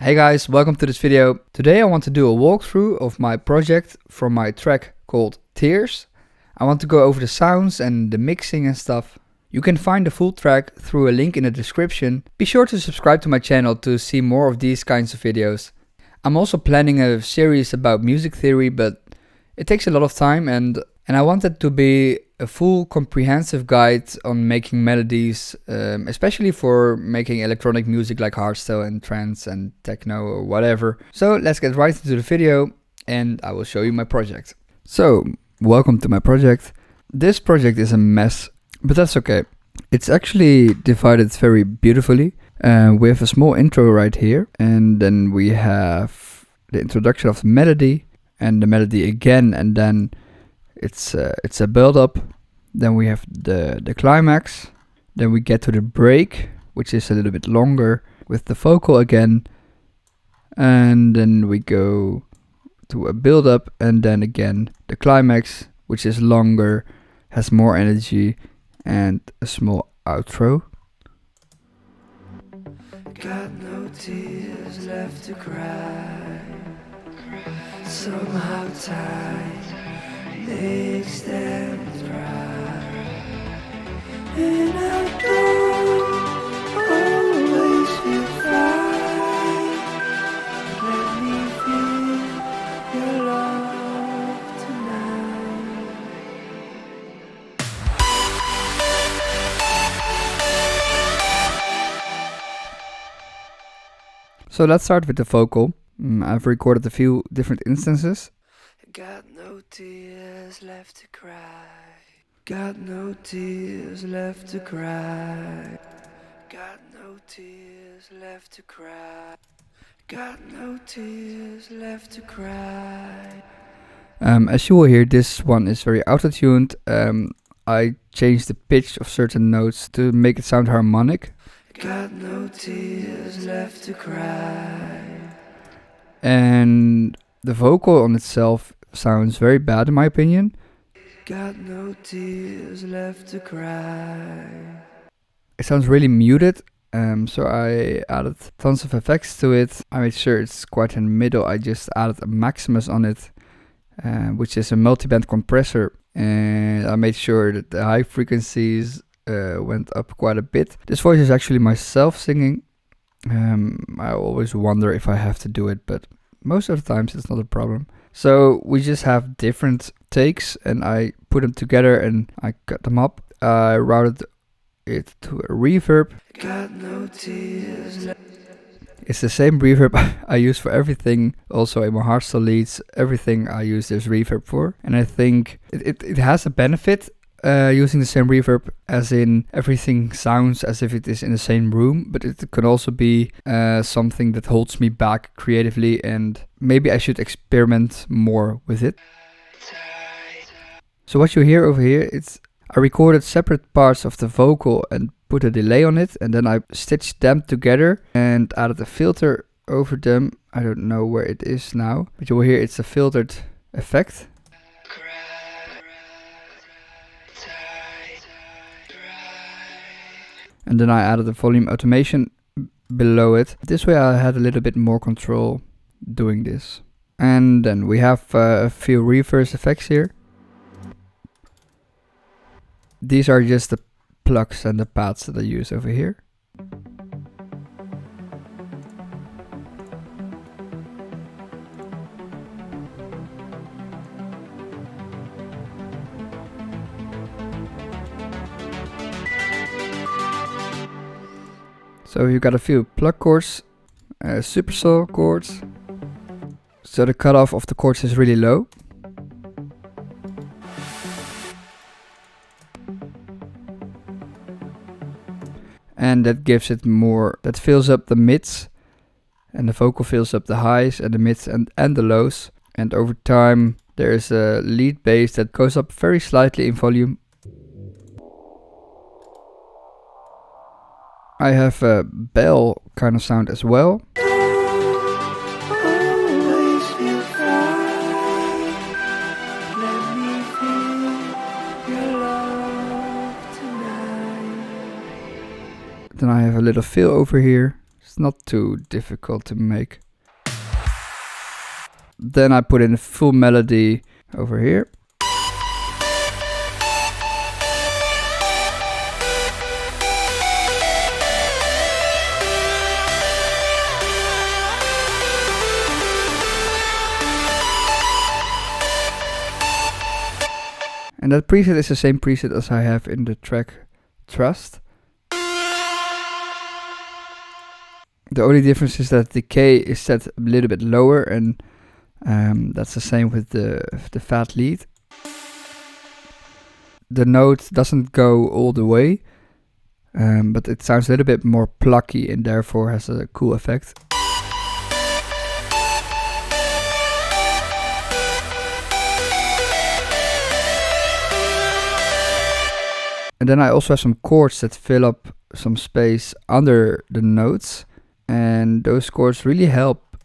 Hey guys, welcome to this video. Today I want to do a walkthrough of my project from my track called Tears. I want to go over the sounds and the mixing and stuff. You can find the full track through a link in the description. Be sure to subscribe to my channel to see more of these kinds of videos. I'm also planning a series about music theory, but it takes a lot of time and I want it to be a full comprehensive guide on making melodies, especially for making electronic music like hardstyle and trance and techno or whatever. So let's get right into the video and I will show you my project. So, welcome to my project. This project is a mess, but that's okay. It's actually divided very beautifully. We have a small intro right here, and then we have the introduction of the melody and the melody again, and then it's a build-up. Then we have the climax. Then we get to the break, which is a little bit longer with the vocal again. And then we go to a build-up, and then again the climax, which is longer, has more energy, and a small outro. Got no tears left to cry. Somehow time makes them dry. And I don't always feel fine. Let me feel your love tonight. So let's start with the vocal. I've recorded a few different instances. Got no tears left to cry. Got no tears left to cry. Got no tears left to cry. Got no tears left to cry. As you will hear, this one is very auto-tuned. I changed the pitch of certain notes to make it sound harmonic. Got no tears left to cry. And the vocal on itself sounds very bad in my opinion. Got no tears left to cry. It sounds really muted, so I added tons of effects to it. I made sure it's quite in the middle. I just added a Maximus on it, which is a multi-band compressor, and I made sure that the high frequencies went up quite a bit. This voice is actually myself singing. I always wonder if I have to do it, but most of the times it's not a problem. So we just have different takes and I put them together and I cut them up. I routed it to a reverb. Got no tears left. It's the same reverb I use for everything. Also in my hardstyle leads, everything I use this reverb for. And I think it has a benefit using the same reverb, as in everything sounds as if it is in the same room, but it can also be something that holds me back creatively, and maybe I should experiment more with it. So what you hear over here, I recorded separate parts of the vocal and put a delay on it, and then I stitched them together and added a filter over them. I don't know where it is now, but you will hear it's a filtered effect. And then I added a volume automation below it. This way I had a little bit more control doing this. And then we have a few reverse effects here. These are just the plugs and the pads that I use over here. So you got a few plug chords, supercell chords. So the cutoff of the chords is really low. And that gives it more, that fills up the mids. And the vocal fills up the highs and the mids and the lows. And over time there is a lead bass that goes up very slightly in volume. I have a bell kind of sound as well. Then I have a little fill over here, It's not too difficult to make. Then I put in a full melody over here. And that preset is the same preset as I have in the track Trust. The only difference is that the K is set a little bit lower, and that's the same with the fat lead. The note doesn't go all the way, but it sounds a little bit more plucky and therefore has a cool effect. And then I also have some chords that fill up some space under the notes, and those chords really help.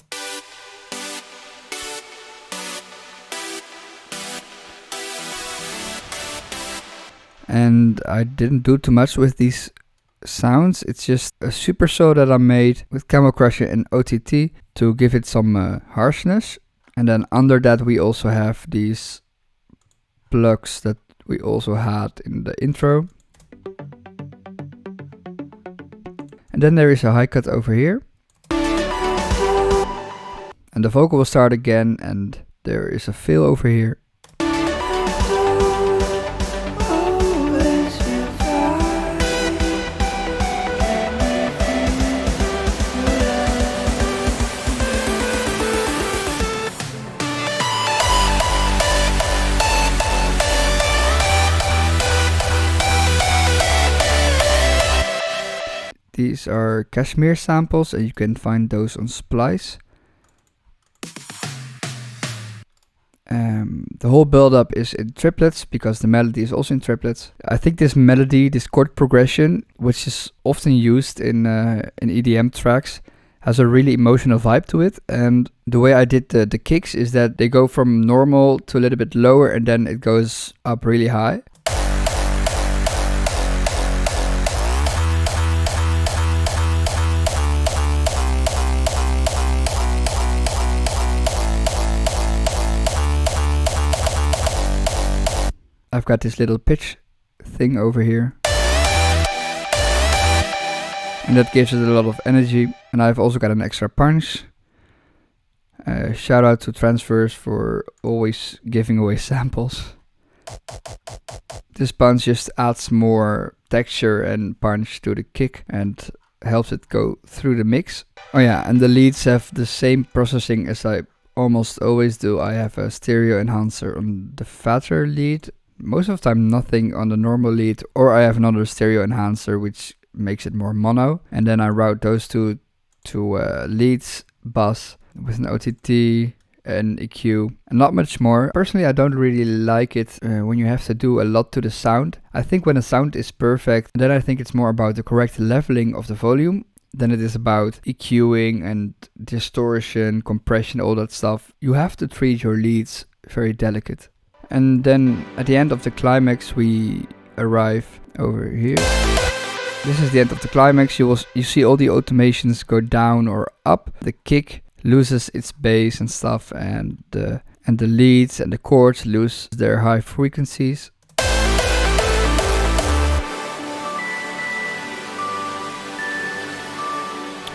And I didn't do too much with these sounds. It's just a super saw that I made with Camel Crusher and OTT to give it some harshness. And then under that we also have these plugs that we also had in the intro. And then there is a high cut over here. And the vocal will start again, and there is a fill over here. These are Kashmir samples, and you can find those on Splice. The whole build-up is in triplets because the melody is also in triplets. I think this melody, this chord progression, which is often used in EDM tracks, has a really emotional vibe to it. And the way I did the kicks is that they go from normal to a little bit lower, and then it goes up really high. I've got this little pitch thing over here, and that gives it a lot of energy. And I've also got an extra punch. Shout out to Transverse for always giving away samples. This punch just adds more texture and punch to the kick and helps it go through the mix. Oh yeah, and the leads have the same processing as I almost always do. I have a stereo enhancer on the fatter lead. Most of the time nothing on the normal lead, or I have another stereo enhancer which makes it more mono, and then I route those two to leads, bass with an OTT and EQ and not much more. Personally, I don't really like it when you have to do a lot to the sound. I think when the sound is perfect, then I think it's more about the correct leveling of the volume than it is about EQing and distortion, compression, all that stuff. You have to treat your leads very delicate. And then at the end of the climax we arrive over here. This is the end of the climax. You see all the automations go down or up. The kick loses its bass and stuff, and the leads and the chords lose their high frequencies.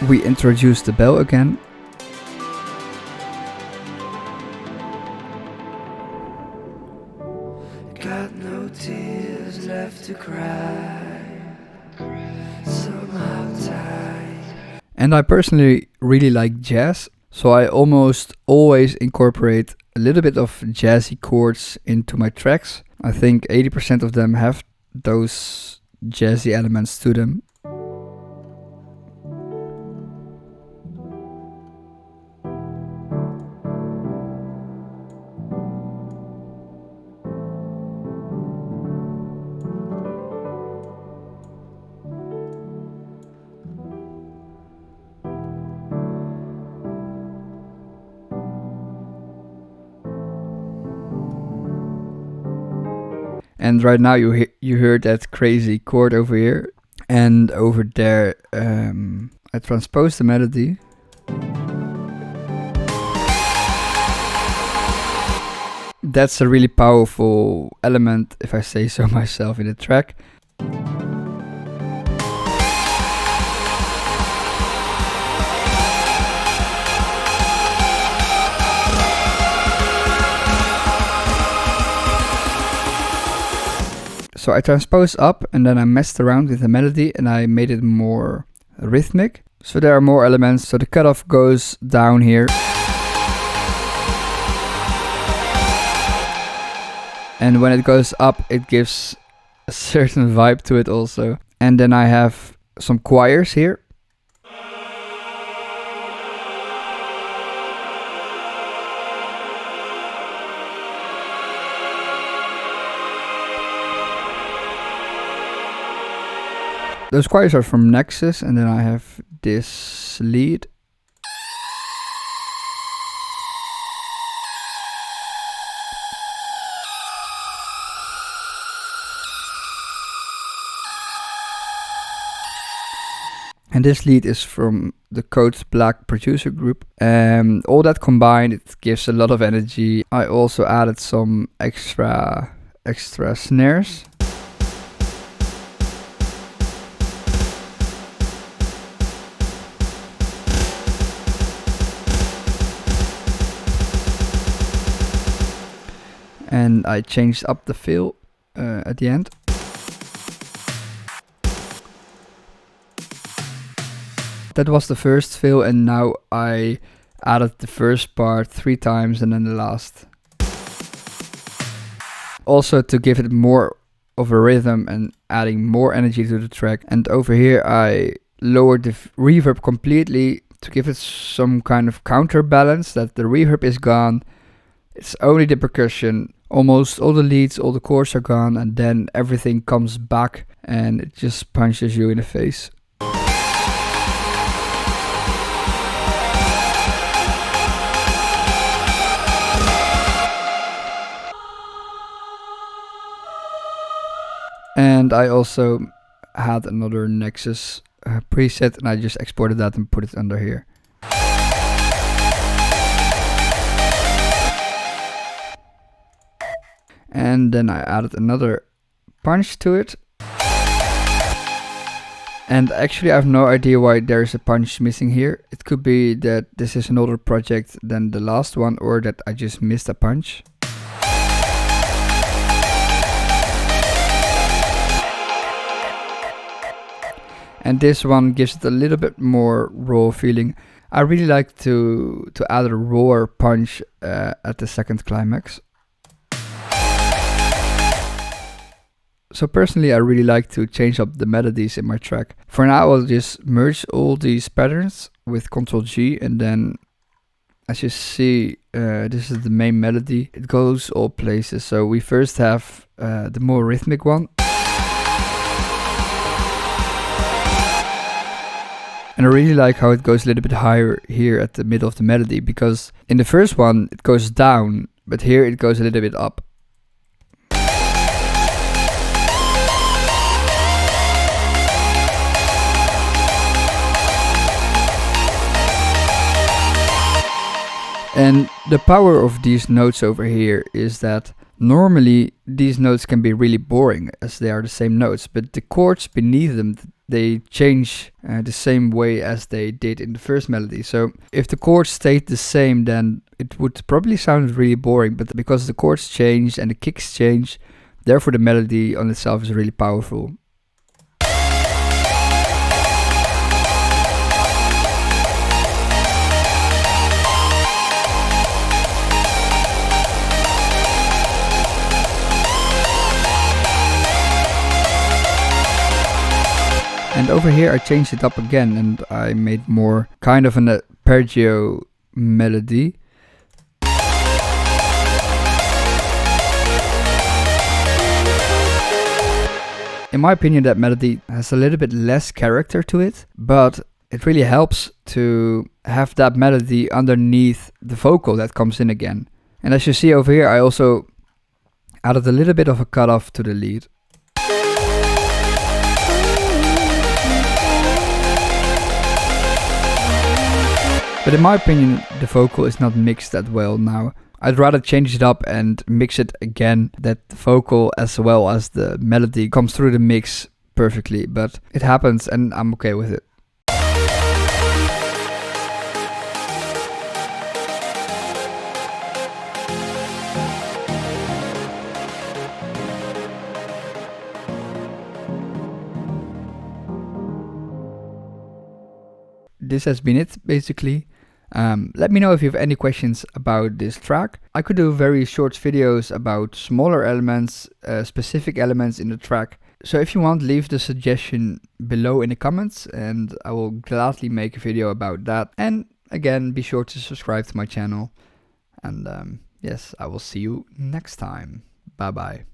We introduce the bell again. Got no tears left to cry, so I'm tired. And I personally really like jazz, so I almost always incorporate a little bit of jazzy chords into my tracks. I think 80% of them have those jazzy elements to them. And right now you heard that crazy chord over here, and over there I transpose the melody. That's a really powerful element, if I say so myself, in the track. So I transposed up and then I messed around with the melody and I made it more rhythmic. So there are more elements. So the cutoff goes down here. And when it goes up, it gives a certain vibe to it also. And then I have some choirs here. Those choirs are from Nexus, and then I have this lead. And this lead is from the Code Black producer group. All that combined, it gives a lot of energy. I also added some extra snares. And I changed up the fill at the end. That was the first fill, and now I added the first part 3 times and then the last. Also to give it more of a rhythm and adding more energy to the track. And over here I lowered the reverb completely to give it some kind of counterbalance, that the reverb is gone. It's only the percussion. Almost all the leads, all the chords are gone, and then everything comes back and it just punches you in the face. And I also had another Nexus preset, and I just exported that and put it under here. And then I added another punch to it. And actually I have no idea why there's a punch missing here. It could be that this is an older project than the last one, or that I just missed a punch. And this one gives it a little bit more raw feeling. I really like to add a rawer punch at the second climax. So personally I really like to change up the melodies in my track. For now I'll just merge all these patterns with Ctrl G, and then as you see this is the main melody. It goes all places. So we first have the more rhythmic one. And I really like how it goes a little bit higher here at the middle of the melody, because in the first one it goes down, but here it goes a little bit up. And the power of these notes over here is that normally these notes can be really boring as they are the same notes, but the chords beneath them, they change the same way as they did in the first melody. So if the chords stayed the same, then it would probably sound really boring, but because the chords change and the kicks change, therefore the melody on itself is really powerful. And over here I changed it up again, and I made more kind of an arpeggio melody. In my opinion, that melody has a little bit less character to it, but it really helps to have that melody underneath the vocal that comes in again. And as you see over here, I also added a little bit of a cutoff to the lead. But in my opinion, the vocal is not mixed that well now. I'd rather change it up and mix it again, that the vocal as well as the melody comes through the mix perfectly, but it happens and I'm okay with it. This has been it, basically. Let me know if you have any questions about this track. I could do very short videos about smaller elements, specific elements in the track. So if you want, leave the suggestion below in the comments and I will gladly make a video about that. And again, be sure to subscribe to my channel. And yes, I will see you next time. Bye bye.